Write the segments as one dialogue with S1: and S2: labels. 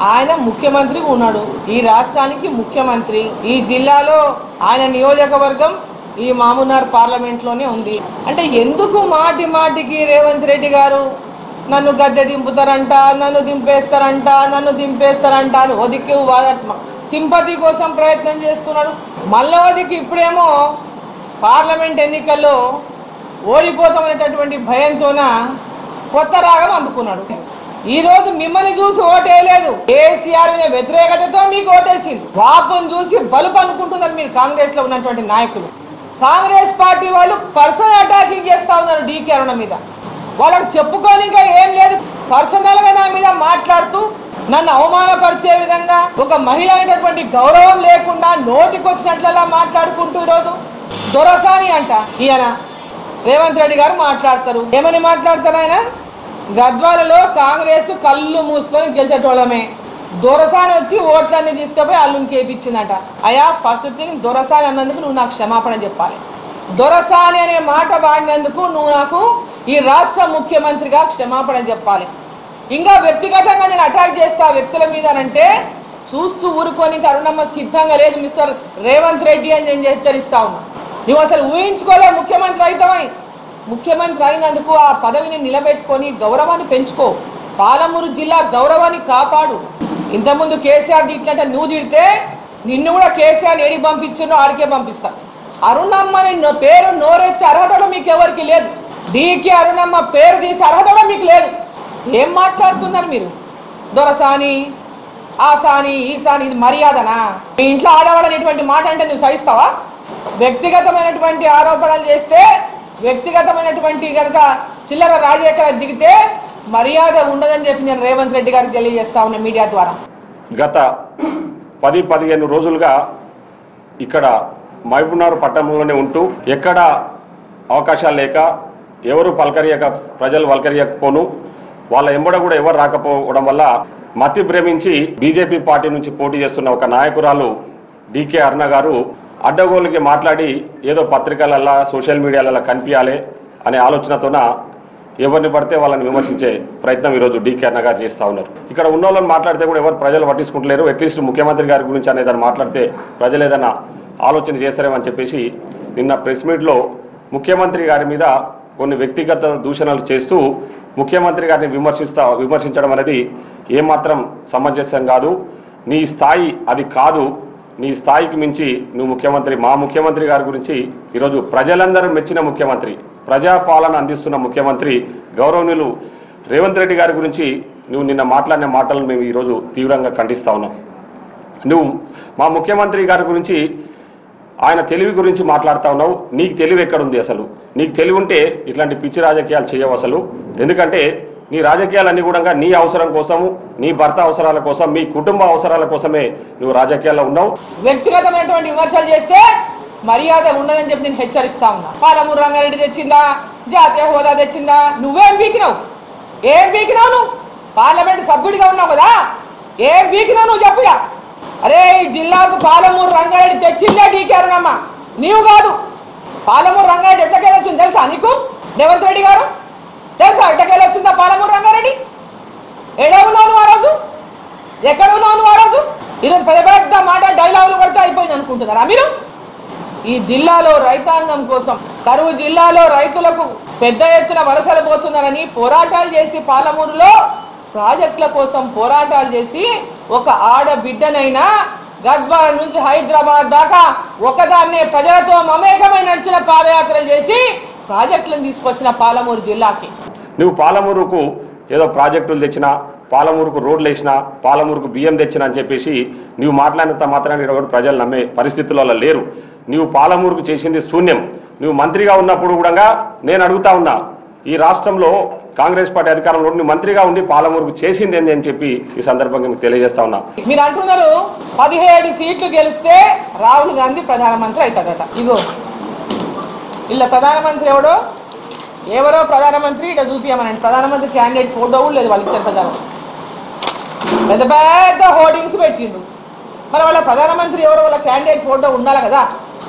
S1: ఆయన ముఖ్యమంత్రిగా ఉన్నాడు, ఈ రాష్ట్రానికి ముఖ్యమంత్రి. ఈ జిల్లాలో ఆయన నియోజకవర్గం ఈ మామునార్ పార్లమెంట్లోనే ఉంది. అంటే ఎందుకు మాటి మాటికి రేవంత్ రెడ్డి గారు నన్ను గద్దె దింపుతారంట, నన్ను దింపేస్తారంట అని ఒదికి సింపతి కోసం ప్రయత్నం చేస్తున్నాడు. మళ్ళీ ఒదికి ఇప్పుడేమో పార్లమెంట్ ఎన్నికల్లో ఓడిపోతామనేటటువంటి భయంతోన కొత్త రాగం అందుకున్నాడు. ఈరోజు మిమ్మల్ని చూసి ఓటేయలేదు, కేసీఆర్ మీద వ్యతిరేకతతో మీకు ఓటేసింది. వాపును చూసి బలుపు అనుకుంటున్నారు మీరు కాంగ్రెస్ లో ఉన్నటువంటి నాయకులు. కాంగ్రెస్ పార్టీ వాళ్ళు పర్సనల్ అటాకింగ్ చేస్తా ఉన్నారు డీకే అరుణ మీద. వాళ్ళకి చెప్పుకోనిగా ఏం లేదు, పర్సనల్ గా నా మీద మాట్లాడుతూ నన్ను అవమానపరిచే విధంగా, ఒక మహిళ అనేటటువంటి గౌరవం లేకుండా నోటికొచ్చినట్లలా మాట్లాడుకుంటూ ఈరోజు దొరసాని అంట ఈయన రేవంత్ రెడ్డి గారు మాట్లాడతారు. ఏమని మాట్లాడతారు ఆయన? గద్వాలలో కాంగ్రెస్ కళ్ళు మూసుకొని గెలిచేటోళ్ళమే, దొరసాని వచ్చి ఓట్లన్నీ తీసుకుపోయి అల్లుని కేపించిందట. అయ్యా ఫస్ట్ థింగ్, దొరసాని అన్నందుకు నువ్వు నాకు క్షమాపణ చెప్పాలి. దొరసాని అనే మాట వాడినందుకు నువ్వు నాకు ఈ రాష్ట్ర ముఖ్యమంత్రిగా క్షమాపణ చెప్పాలి. ఇంకా వ్యక్తిగతంగా నేను అటాక్ చేస్తా వ్యక్తుల మీద అంటే చూస్తూ ఊరుకొని అరుణమ్మ సిద్ధంగా లేదు మిస్టర్ రేవంత్ రెడ్డి అని నేను హెచ్చరిస్తా ఉన్నా. నువ్వు అసలు ఊహించుకోలే ముఖ్యమంత్రి అవుతామని. ముఖ్యమంత్రి అయినందుకు ఆ పదవిని నిలబెట్టుకొని గౌరవాన్ని పెంచుకో, పాలమూరు జిల్లా గౌరవాన్ని కాపాడు. ఇంతకుముందు కేసీఆర్ తిట్టినట్ట నువ్వు తిడితే నిన్ను కూడా కేసీఆర్ ఏడికి పంపించినో ఆడికే పంపిస్తా. అరుణమ్మని పేరు నోరెత్తే అర్హత కూడా మీకు ఎవరికి లేదు. డీకే అరుణమ్మ పేరు తీసి అర్హత కూడా మీకు లేదు. ఏం మాట్లాడుతున్నారు మీరు? దొరసాని, ఆసాని, ఈసాని, ఇది మర్యాదనా? మీ ఇంట్లో ఆడవాడనేటువంటి మాట అంటే నువ్వు సహిస్తావా? వ్యక్తిగతమైనటువంటి ఆరోపణలు చేస్తే, వ్యక్తిగతమైనటువంటి కనుక చిల్లర రాజకీయ దిగితే మర్యాద ఉండదని చెప్పి నేను రేవంత్ రెడ్డి గారికి తెలియజేస్తా ఉన్నా మీడియా ద్వారా.
S2: గత 10-15 రోజులుగా ఇక్కడ మహబూబ్నగర్ పట్టణంలోనే ఉంటూ ఎక్కడ అవకాశాలు లేక ఎవరు పలకరియక, ప్రజలు పలకరియకపోను, వాళ్ళ ఎంబడ కూడా ఎవరు రాకపోవడం వల్ల మతి భ్రమించి బీజేపీ పార్టీ నుంచి పోటీ చేస్తున్న ఒక నాయకురాలు డీకే అరుణ గారు అడ్డగోలుకి మాట్లాడి ఏదో పత్రికలల్లా సోషల్ మీడియాలలో కనిపించాలి అనే ఆలోచనతోన ఎవరిని పడితే వాళ్ళని విమర్శించే ప్రయత్నం ఈరోజు డీకే అరుణ గారు చేస్తూ ఉన్నారు. ఇక్కడ ఉన్న వాళ్ళని మాట్లాడితే కూడా ఎవరు ప్రజలు పట్టించుకుంటలేరు. అట్లీస్ట్ ముఖ్యమంత్రి గారి గురించి అనేదాన్ని మాట్లాడితే ప్రజలు ఏదైనా ఆలోచన చేస్తారేమని చెప్పేసి నిన్న ప్రెస్ మీట్లో ముఖ్యమంత్రి గారి మీద కొన్ని వ్యక్తిగత దూషణలు చేస్తూ ముఖ్యమంత్రి గారిని విమర్శించడం అనేది ఏమాత్రం సమంజసం కాదు. నీ స్థాయి అది కాదు. నీ స్థాయికి మించి నువ్వు ముఖ్యమంత్రి, మా ముఖ్యమంత్రి గారి గురించి ఈరోజు ప్రజలందరూ మెచ్చిన ముఖ్యమంత్రి, ప్రజాపాలన అందిస్తున్న ముఖ్యమంత్రి గౌరవనీయులు రేవంత్ రెడ్డి గారి గురించి నువ్వు నిన్న మాట్లాడిన మాటలను మేము ఈరోజు తీవ్రంగా ఖండిస్తా ఉన్నాం. నువ్వు మా ముఖ్యమంత్రి గారి గురించి, ఆయన తెలివి గురించి మాట్లాడుతూ ఉన్నావు. నీకు తెలివి ఎక్కడుంది? అసలు నీకు తెలివి ఉంటే ఇట్లాంటి పిచ్చి రాజకీయాలు చేయవు అసలు. ఎందుకంటే నీ రాజకీయాలన్నీ కూడా నీ అవసరం కోసము, నీ భర్త అవసరాల కోసం, మీ కుటుంబ అవసరాల కోసమే నువ్వు రాజకీయాల్లో ఉన్నావు.
S1: వ్యక్తిగతమైనటువంటి విమర్శలు చేస్తే మర్యాద ఉండదని చెప్పి నేను హెచ్చరిస్తా ఉన్నా. పాలమూరు రంగారెడ్డి తెచ్చిందా, జాతీయ హోదా తెచ్చిందా, నువ్వేం బీకినావు? ఏం బీకినావు? నువ్వు పార్లమెంట్ సభ్యుడిగా ఉన్నావు కదా, ఏం బీకినావు నువ్వు చెప్పుగా? అరే ఈ జిల్లాకు పాలమూరు రంగారెడ్డి తెచ్చిందే డీకే అరుణమ్మ, నీవు కాదు. పాలమూరు రంగారెడ్డి ఎట్టకేలా వచ్చింది తెలుసా నీకు? రేవంత్ రెడ్డి గారు తెలుసా ఎట్టకేలా వచ్చిందా పాలమూరు రంగారెడ్డి? ఎక్కడ ఉన్నావు నువ్వు ఆ రోజు? ఎక్కడ ఉన్నావు నువ్వు ఆ రోజు? ఈరోజు పెద్ద పెద్ద మాట డైలాగులు కొడితే అయిపోయింది అనుకుంటున్నారా మీరు? ఈ జిల్లాలో రైతాంగం కోసం, కరువు జిల్లాలో రైతులకు పెద్ద ఎత్తున వలసలు పోతున్నారని పోరాటాలు చేసి, పాలమూరులో ప్రాజెక్టుల కోసం పోరాటాలు చేసి, ఒక ఆడబిడ్డనైనా గద్వాల నుంచి హైదరాబాద్ దాకా ఒకదాన్నే ప్రజలతో మమేకమై నడిచిన పాదయాత్రలు చేసి ప్రాజెక్టులను తీసుకొచ్చిన పాలమూరు జిల్లాకి.
S2: నువ్వు పాలమూరుకు ఏదో ప్రాజెక్టులు తెచ్చినా, పాలమూరుకు రోడ్లు వేసినా, పాలమూరుకు బియ్యం తెచ్చినా అని చెప్పేసి నువ్వు మాట్లాడినంత మాత్రాన్ని ఇక్కడ ప్రజలు నమ్మే పరిస్థితుల్లో లేరు. నువ్వు పాలమూరుకు చేసింది శూన్యం. నువ్వు మంత్రిగా ఉన్నప్పుడు కూడా నేను అడుగుతా ఉన్నా, ఈ రాష్ట్రంలో కాంగ్రెస్ పార్టీ అధికారంలో నువ్వు మంత్రిగా ఉండి పాలమూరుకు చేసింది ఏంది అని చెప్పి ఈ సందర్భంగా మీకు తెలియజేస్తా ఉన్నా.
S1: మీరు అంటున్నారు 17 సీట్లు గెలిస్తే రాహుల్ గాంధీ ప్రధానమంత్రి అవుతాడట. ఇగో ఇలా ప్రధానమంత్రి ఎవరో ప్రధానమంత్రి ఇట్లా చూపించమనండి. ప్రధానమంత్రి క్యాండిడేట్ ఫోటో కూడా లేదు వాళ్ళకి. ప్రధానం పెద్ద పెద్ద హోర్డింగ్స్ పెట్టిండ్రు. మరి వాళ్ళ ప్రధానమంత్రి ఎవరో వాళ్ళ క్యాండిడేట్ ఫోటో ఉండాలి కదా.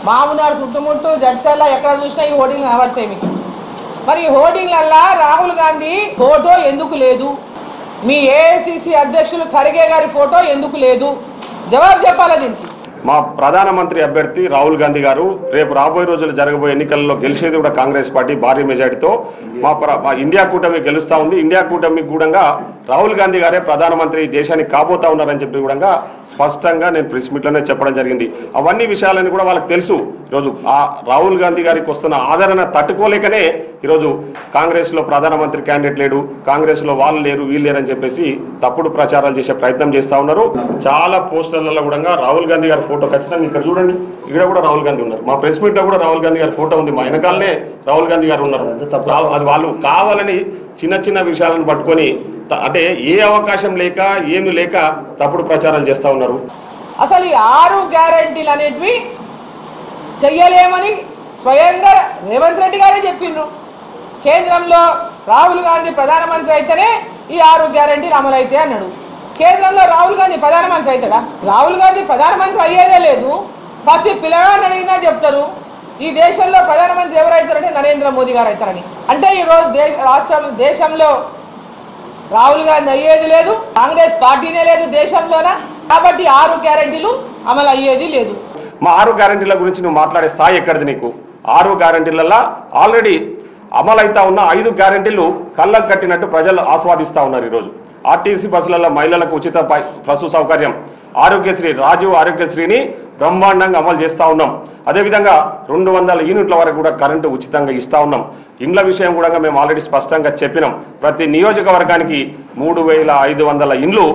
S1: మామునాడు చుట్టుముట్టు జడ్చర్లా ఎక్కడ చూసినా ఈ హోర్డింగ్ కనబడతాయి మీకు. మరి ఈ హోర్డింగ్లల్లా రాహుల్ గాంధీ ఫోటో ఎందుకు లేదు? మీ ఏఐసిసి అధ్యక్షులు ఖర్గే గారి ఫోటో ఎందుకు లేదు? జవాబు చెప్పాలా దీనికి?
S2: మా ప్రధానమంత్రి అభ్యర్థి రాహుల్ గాంధీ గారు రేపు రాబోయే రోజుల్లో జరగబోయే ఎన్నికల్లో గెలిచేది కూడా కాంగ్రెస్ పార్టీ భారీ మెజార్టీతో మా ఇండియా కూటమి గెలుస్తూ ఉంది. ఇండియా కూటమి కూడా రాహుల్ గాంధీ గారే ప్రధానమంత్రి దేశానికి కాబోతా ఉన్నారని చెప్పి కూడా స్పష్టంగా నేను ప్రెస్ మీట్లోనే చెప్పడం జరిగింది. అవన్నీ విషయాలని కూడా వాళ్ళకి తెలుసు. ఈరోజు ఆ రాహుల్ గాంధీ గారికి వస్తున్న ఆదరణ తట్టుకోలేకనే ఈరోజు కాంగ్రెస్లో ప్రధానమంత్రి క్యాండిడేట్ లేడు, కాంగ్రెస్లో వాళ్ళు లేరు వీళ్ళు లేరు అని చెప్పేసి తప్పుడు ప్రచారాలు చేసే ప్రయత్నం చేస్తూ ఉన్నారు. చాలా పోస్టర్లలో కూడా రాహుల్ గాంధీ గారి ఫోటో ఖచ్చితంగా ఇక్కడ చూడండి, ఇక్కడ కూడా రాహుల్ గాంధీ ఉన్నారు. మా ప్రెస్ మీట్లో కూడా రాహుల్ గాంధీ గారి ఫోటో ఉంది. మా వెనకాలనే రాహుల్ గాంధీ గారు ఉన్నారు. అది వాళ్ళు కావాలని చిన్న చిన్న విషయాలను పట్టుకొని అంటే ఏ అవకాశం లేక ఏమి లేక తప్పుడు ప్రచారాలు చేస్తూ ఉన్నారు.
S1: అసలు ఈ 6 గ్యారెంటీలు అనేటివి చెయ్యలేమని స్వయంగా రేవంత్ రెడ్డి గారే చెప్పిండ్రు. కేంద్రంలో రాహుల్ గాంధీ ప్రధానమంత్రి అయితేనే ఈ 6 గ్యారెంటీలు అమలు అయితే అన్నాడు. కేంద్రంలో రాహుల్ గాంధీ ప్రధానమంత్రి అవుతాడా? రాహుల్ గాంధీ ప్రధానమంత్రి అయ్యేదే లేదు. పసి పిల్లగాన్ని అడిగినా చెప్తారు ఈ దేశంలో ప్రధానమంత్రి ఎవరైతారంటే నరేంద్ర మోదీ గారు అవుతారని. అంటే ఈరోజు దేశంలో రాహుల్ గాంధీ అయ్యేది లేదు, కాంగ్రెస్ పార్టీనే లేదు దేశంలోన. కాబట్టి 6 గ్యారెంటీలు అమలు అయ్యేది లేదు.
S2: మా 6 గ్యారెంటీల గురించి నువ్వు మాట్లాడే స్థాయి ఎక్కడిది నీకు? 6 గ్యారెంటీలలో ఆల్రెడీ అమలైతా ఉన్న 5 గ్యారెంటీలు కళ్ళకు కట్టినట్టు ప్రజలు ఆస్వాదిస్తూ ఉన్నారు. ఈరోజు ఆర్టీసీ బస్సులలో మహిళలకు ఉచిత బస్సు సౌకర్యం, ఆరోగ్యశ్రీ రాజీవ్ ఆరోగ్యశ్రీని బ్రహ్మాండంగా అమలు చేస్తూ ఉన్నాం. అదేవిధంగా 200 యూనిట్ల వరకు కూడా కరెంటు ఉచితంగా ఇస్తూ ఉన్నాం. ఇండ్ల విషయం కూడా మేము ఆల్రెడీ స్పష్టంగా చెప్పినాం. ప్రతి నియోజకవర్గానికి 3500 ఇండ్లు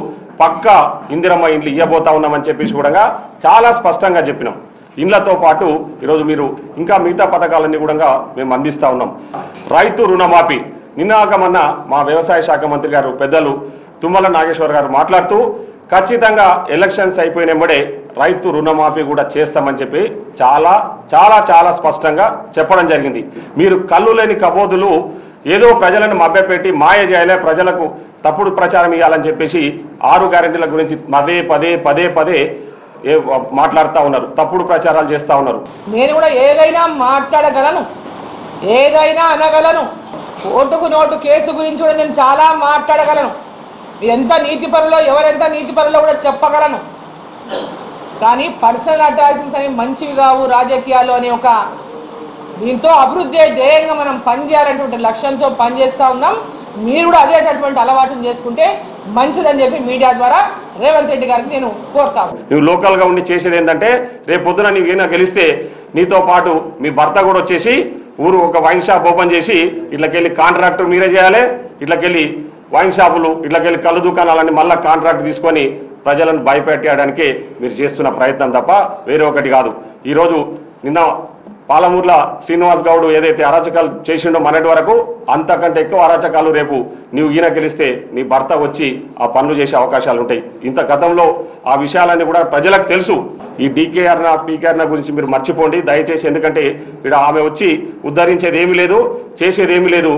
S2: పక్కా ఇందిరమ్మ ఇండ్లు ఇవ్వబోతా ఉన్నామని చెప్పేసి కూడా చాలా స్పష్టంగా చెప్పినాం. ఇండ్లతో పాటు ఈరోజు మీరు ఇంకా మిగతా పథకాలన్నీ కూడా మేము అందిస్తూ ఉన్నాం. రైతు రుణమాఫీ నిన్నాకమన్న మా వ్యవసాయ శాఖ మంత్రి గారు పెద్దలు తుమ్మల నాగేశ్వర్ గారు మాట్లాడుతూ ఖచ్చితంగా ఎలక్షన్స్ అయిపోయినప్పుడే రైతు రుణమాఫీ కూడా చేస్తామని చెప్పి చాలా చాలా చాలా స్పష్టంగా చెప్పడం జరిగింది. మీరు కళ్ళు లేని కబోదులు ఏదో ప్రజలను మభ్యపెట్టి మాయ చేయాలి, ప్రజలకు తప్పుడు ప్రచారం ఇవ్వాలని చెప్పేసి 6 గ్యారెంటీల గురించి పదే పదే మాట్లాడుతూ ఉన్నారు, తప్పుడు ప్రచారాలు చేస్తూ ఉన్నారు.
S1: నేను కూడా ఏదైనా మాట్లాడగలను, ఏదైనా అనగలను. ఓటుకు నోటు కేసు గురించి కూడా నేను చాలా మాట్లాడగలను. ఎంత నీతిపరులో ఎవరెంత నీతిపరులో కూడా చెప్పగలను. కానీ పర్సనల్ అటాక్స్ అని మంచివి కావు రాజకీయాలు అనే ఒక దీంతో అభివృద్ధి ధ్యేయంగా మనం పనిచేయాలనేటువంటి లక్ష్యంతో పనిచేస్తూ ఉన్నాం. మీరు కూడా అదేటటువంటి అలవాటును చేసుకుంటే మంచిదని చెప్పి మీడియా ద్వారా రేవంత్ రెడ్డి గారికి నేను కోరుతాను.
S2: నువ్వు లోకల్గా ఉండి చేసేది ఏంటంటే రేపు పొద్దున నీవు ఏమైనా గెలిస్తే నీతో పాటు మీ భర్త కూడా వచ్చేసి ఊరు ఒక వైన్ షాప్ ఓపెన్ చేసి ఇట్లకెళ్ళి కాంట్రాక్టర్ మీరే చేయాలి, ఇట్లకెళ్ళి వైన్ షాపులు ఇట్లకెళ్ళి కళ్ళు దుకాణాలని మళ్ళీ కాంట్రాక్ట్ తీసుకొని ప్రజలను భయపెట్టడానికే మీరు చేస్తున్న ప్రయత్నం తప్ప వేరే ఒకటి కాదు. ఈరోజు నిన్న పాలమూరుల శ్రీనివాస్ గౌడ్ ఏదైతే అరాచకాలు చేసిండో మొన్నటి వరకు అంతకంటే ఎక్కువ అరాచకాలు రేపు నీవు ఈయన గెలిస్తే నీ భర్త వచ్చి ఆ పనులు చేసే అవకాశాలు ఉంటాయి. ఇంత గతంలో ఆ విషయాలన్నీ కూడా ప్రజలకు తెలుసు. ఈ డీకేఆర్న పీకేఆర్న గురించి మీరు మర్చిపోండి దయచేసి. ఎందుకంటే ఇక్కడ ఆమె వచ్చి ఉద్ధరించేది ఏమీ లేదు, చేసేది ఏమీ లేదు.